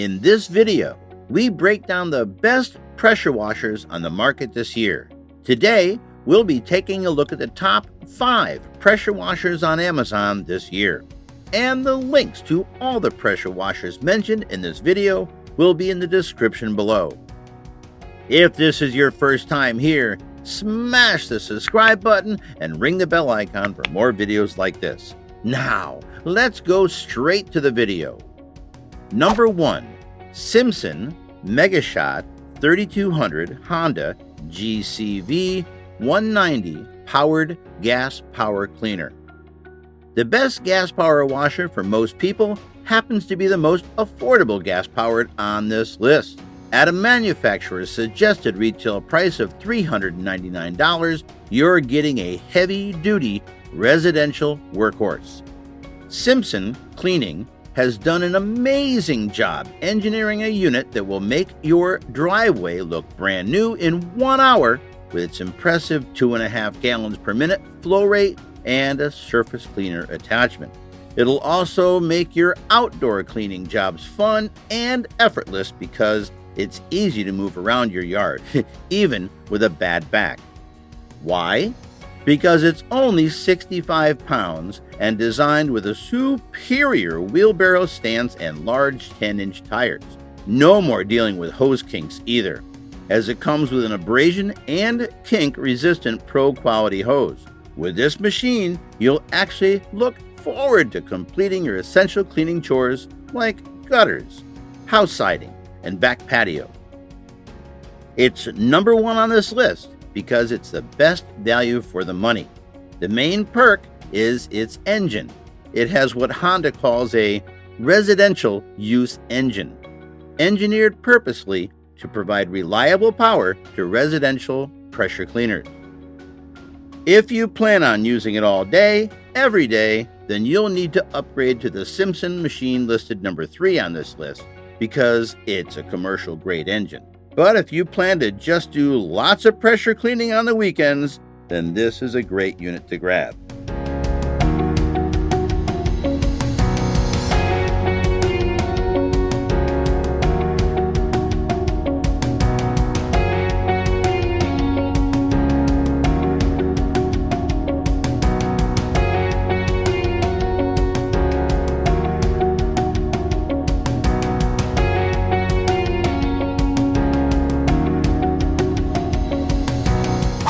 In this video, we break down the best pressure washers on the market this year. Today, we'll be taking a look at the top 5 pressure washers on Amazon this year. And the links to all the pressure washers mentioned in this video will be in the description below. If this is your first time here, smash the subscribe button and ring the bell icon for more videos like this. Now, let's go straight to the video. Number 1. Simpson MegaShot 3200 Honda GCV 190 Powered Gas Power Cleaner. The best gas power washer for most people happens to be the most affordable gas powered on this list. At a manufacturer's suggested retail price of $399, you're getting a heavy-duty residential workhorse. Simpson Cleaning has done an amazing job engineering a unit that will make your driveway look brand new in 1 hour with its impressive 2.5 gallons per minute flow rate and a surface cleaner attachment. It'll also make your outdoor cleaning jobs fun and effortless because it's easy to move around your yard, even with a bad back. Why? Because it's only 65 pounds and designed with a superior wheelbarrow stance and large 10-inch tires. No more dealing with hose kinks either, as it comes with an abrasion and kink-resistant pro-quality hose. With this machine, you'll actually look forward to completing your essential cleaning chores like gutters, house siding, and back patio. It's number 1 on this list because it's the best value for the money. The main perk is its engine. It has what Honda calls a residential use engine, engineered purposely to provide reliable power to residential pressure cleaners. If you plan on using it all day, every day, then you'll need to upgrade to the Simpson machine listed number 3 on this list because it's a commercial grade engine. But if you plan to just do lots of pressure cleaning on the weekends, then this is a great unit to grab.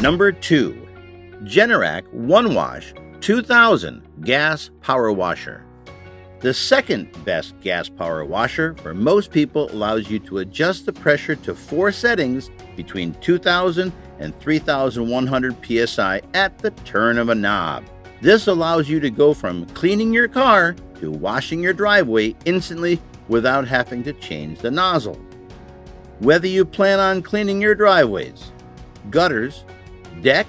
Number 2. Generac OneWash 2000 Gas Power Washer. The second best gas power washer for most people allows you to adjust the pressure to 4 settings between 2000 and 3100 psi at the turn of a knob. This allows you to go from cleaning your car to washing your driveway instantly without having to change the nozzle. Whether you plan on cleaning your driveways, gutters, deck,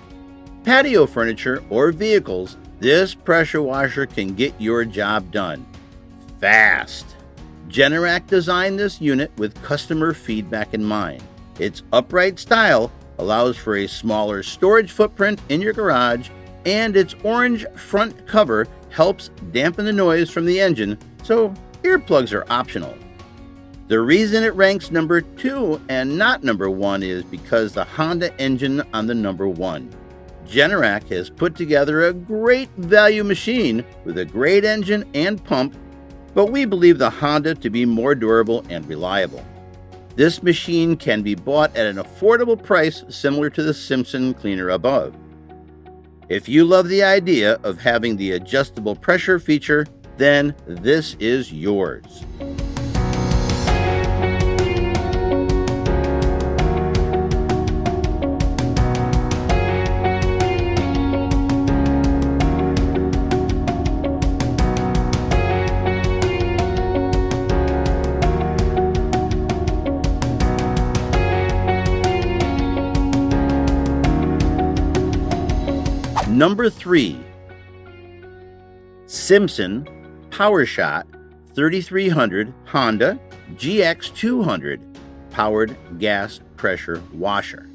patio furniture, or vehicles, this pressure washer can get your job done fast. Generac designed this unit with customer feedback in mind. Its upright style allows for a smaller storage footprint in your garage, and its orange front cover helps dampen the noise from the engine, so earplugs are optional. The reason it ranks number 2 and not number 1 is because the Honda engine on the number 1. Generac has put together a great value machine with a great engine and pump, but we believe the Honda to be more durable and reliable. This machine can be bought at an affordable price similar to the Simpson cleaner above. If you love the idea of having the adjustable pressure feature, then this is yours. Number 3. Simpson PowerShot 3300 Honda GX200 Powered Gas Pressure Washer.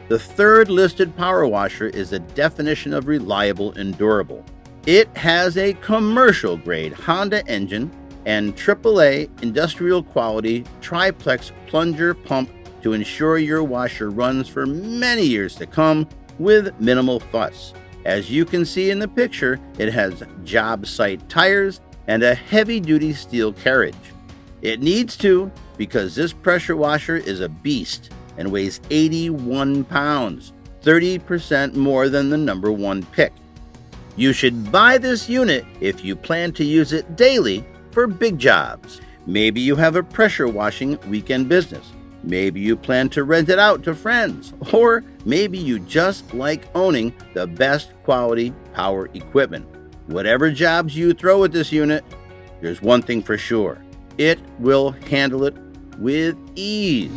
The third listed power washer is a definition of reliable and durable. It has a commercial-grade Honda engine, and AAA industrial quality triplex plunger pump to ensure your washer runs for many years to come with minimal fuss. As you can see in the picture, it has job site tires and a heavy-duty steel carriage. It needs to, because this pressure washer is a beast and weighs 81 pounds, 30% more than the number one pick. You should buy this unit if you plan to use it daily for big jobs. Maybe you have a pressure washing weekend business. Maybe you plan to rent it out to friends. Or maybe you just like owning the best quality power equipment. Whatever jobs you throw at this unit, there's one thing for sure. It will handle it with ease.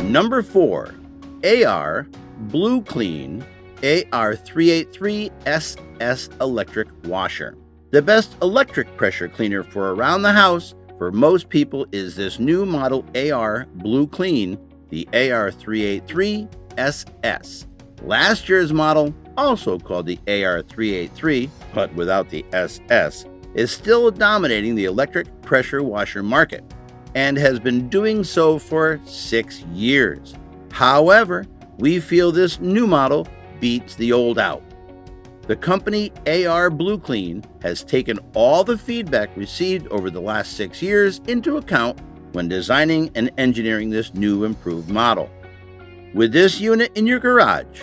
Number 4, AR Blue Clean AR383SS Electric Washer. The best electric pressure cleaner for around the house for most people is this new model AR Blue Clean, the AR383SS. Last year's model, also called the AR383, but without the SS, is still dominating the electric pressure washer market and has been doing so for 6 years. However, we feel this new model beats the old out. The company AR Blue Clean has taken all the feedback received over the last 6 years into account when designing and engineering this new improved model. With this unit in your garage,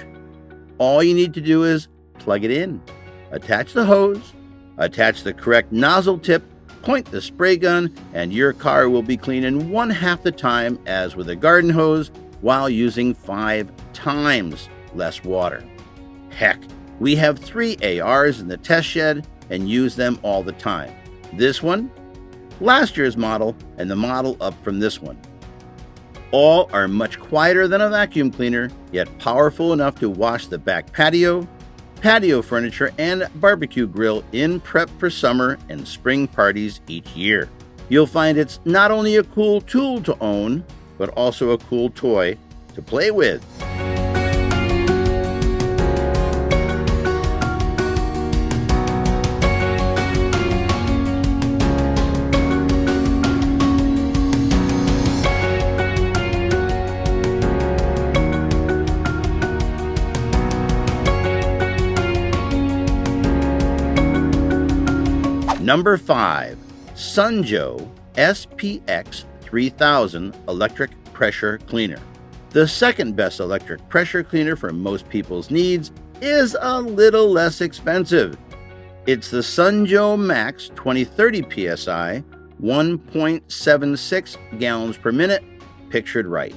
all you need to do is plug it in, attach the hose, attach the correct nozzle tip, point the spray gun, and your car will be clean in 1/2 the time as with a garden hose while using 5 times less water. Heck, we have 3 ARs in the test shed and use them all the time. This one, last year's model, and the model up from this one. All are much quieter than a vacuum cleaner, yet powerful enough to wash the back patio furniture, and barbecue grill in prep for summer and spring parties each year. You'll find it's not only a cool tool to own, but also a cool toy to play with. Number 5, Joe SPX3000 Electric Pressure Cleaner. The second best electric pressure cleaner for most people's needs is a little less expensive. It's the Joe Max 2030 PSI, 1.76 gallons per minute, pictured right.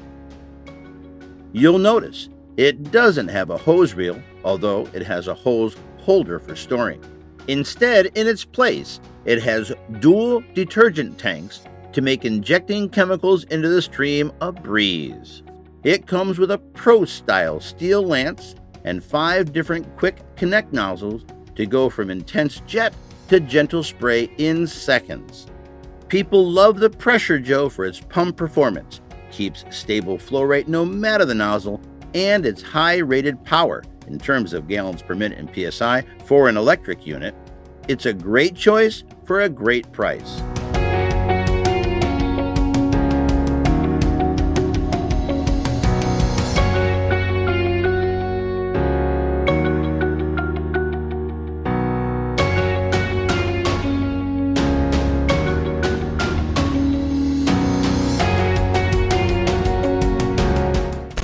You'll notice it doesn't have a hose reel, although it has a hose holder for storing. Instead, in its place, it has dual detergent tanks to make injecting chemicals into the stream a breeze. It comes with a pro-style steel lance and 5 different quick connect nozzles to go from intense jet to gentle spray in seconds. People love the Pressure Joe for its pump performance, keeps stable flow rate no matter the nozzle, and its high-rated power in terms of gallons per minute and PSI for an electric unit. It's a great choice for a great price.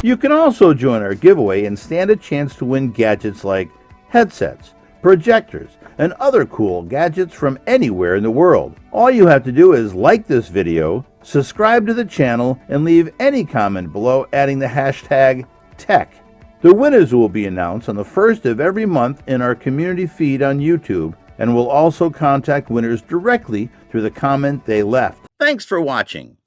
You can also join our giveaway and stand a chance to win gadgets like headsets, projectors, and other cool gadgets from anywhere in the world. All you have to do is like this video, subscribe to the channel, and leave any comment below adding the hashtag tech. The winners will be announced on the first of every month in our community feed on YouTube, and we'll also contact winners directly through the comment they left. Thanks for watching.